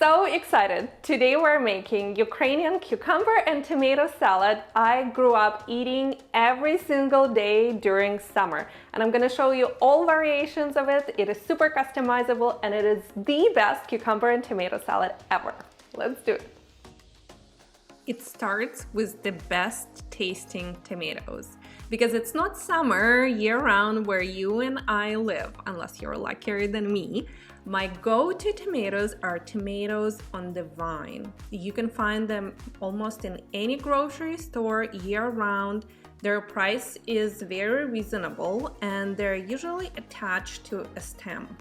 So excited! Today we're making Ukrainian cucumber and tomato salad I grew up eating every single day during summer. And I'm going to show you all variations of it. It is super customizable and it is the best cucumber and tomato salad ever. Let's do it! It starts with the best tasting tomatoes because it's not summer year-round where you and I live, unless you're luckier than me. My go-to tomatoes are tomatoes on the vine. You can find them almost in any grocery store year-round. Their price is very reasonable and they're usually attached to a stem.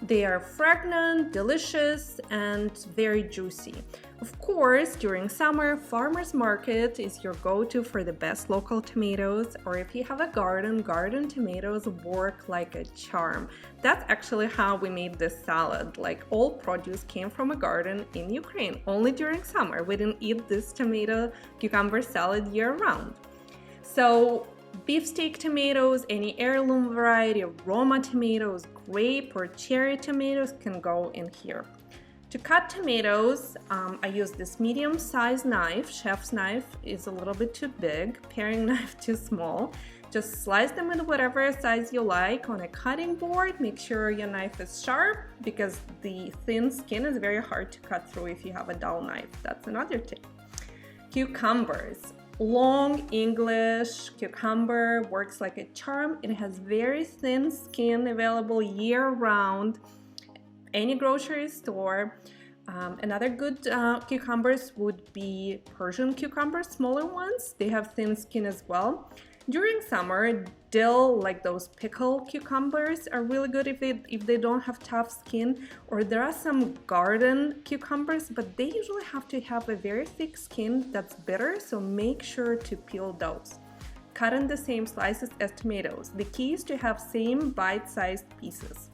They are fragrant, delicious, and very juicy. Of course, during summer, farmers market is your go-to for the best local tomatoes, or if you have a garden tomatoes work like a charm. That's actually how we made this salad. Like, all produce came from a garden in Ukraine, only during summer. We didn't eat this tomato cucumber salad year-round. So, beefsteak tomatoes, any heirloom variety of Roma tomatoes, grape or cherry tomatoes can go in here. To cut tomatoes, I use this medium-sized knife. Chef's knife is a little bit too big, paring knife too small. Just slice them in whatever size you like on a cutting board. Make sure your knife is sharp because the thin skin is very hard to cut through if you have a dull knife. That's another tip. Cucumbers. Long English cucumber works like a charm. It has very thin skin, available year-round, any grocery store. Another good cucumbers would be Persian cucumbers, smaller ones. They have thin skin as well. During summer, dill, like those pickle cucumbers, are really good if they don't have tough skin. Or there are some garden cucumbers, but they usually have to have a very thick skin that's bitter, so make sure to peel those. Cut in the same slices as tomatoes. The key is to have same bite-sized pieces.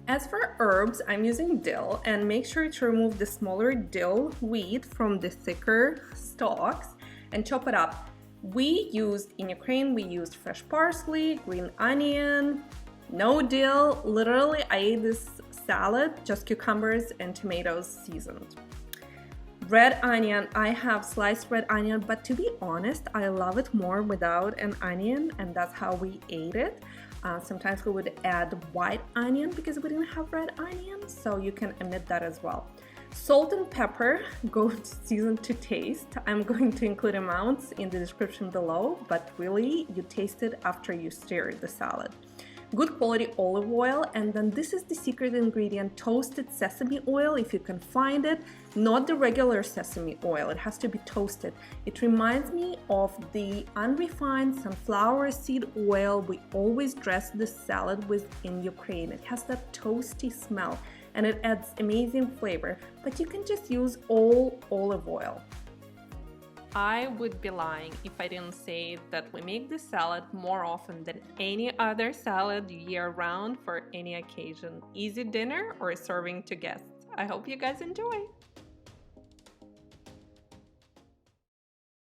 As for herbs, I'm using dill, and make sure to remove the smaller dill weed from the thicker stalks and chop it up. In Ukraine, we used fresh parsley, green onion, no dill. Literally, I ate this salad, just cucumbers and tomatoes seasoned. Red onion, I have sliced red onion, but to be honest, I love it more without an onion, and that's how we ate it. Sometimes we would add white onion because we didn't have red onion, so you can omit that as well. Salt and pepper go seasoned to taste. I'm going to include amounts in the description below, but really you taste it after you stir the salad. Good quality olive oil, and then this is the secret ingredient, toasted sesame oil if you can find it, not the regular sesame oil. It has to be toasted. It reminds me of the unrefined sunflower seed oil we always dress this salad with in Ukraine. It has that toasty smell and it adds amazing flavor, but you can just use all olive oil. I would be lying if I didn't say that we make this salad more often than any other salad year-round for any occasion, easy dinner or serving to guests. I hope you guys enjoy!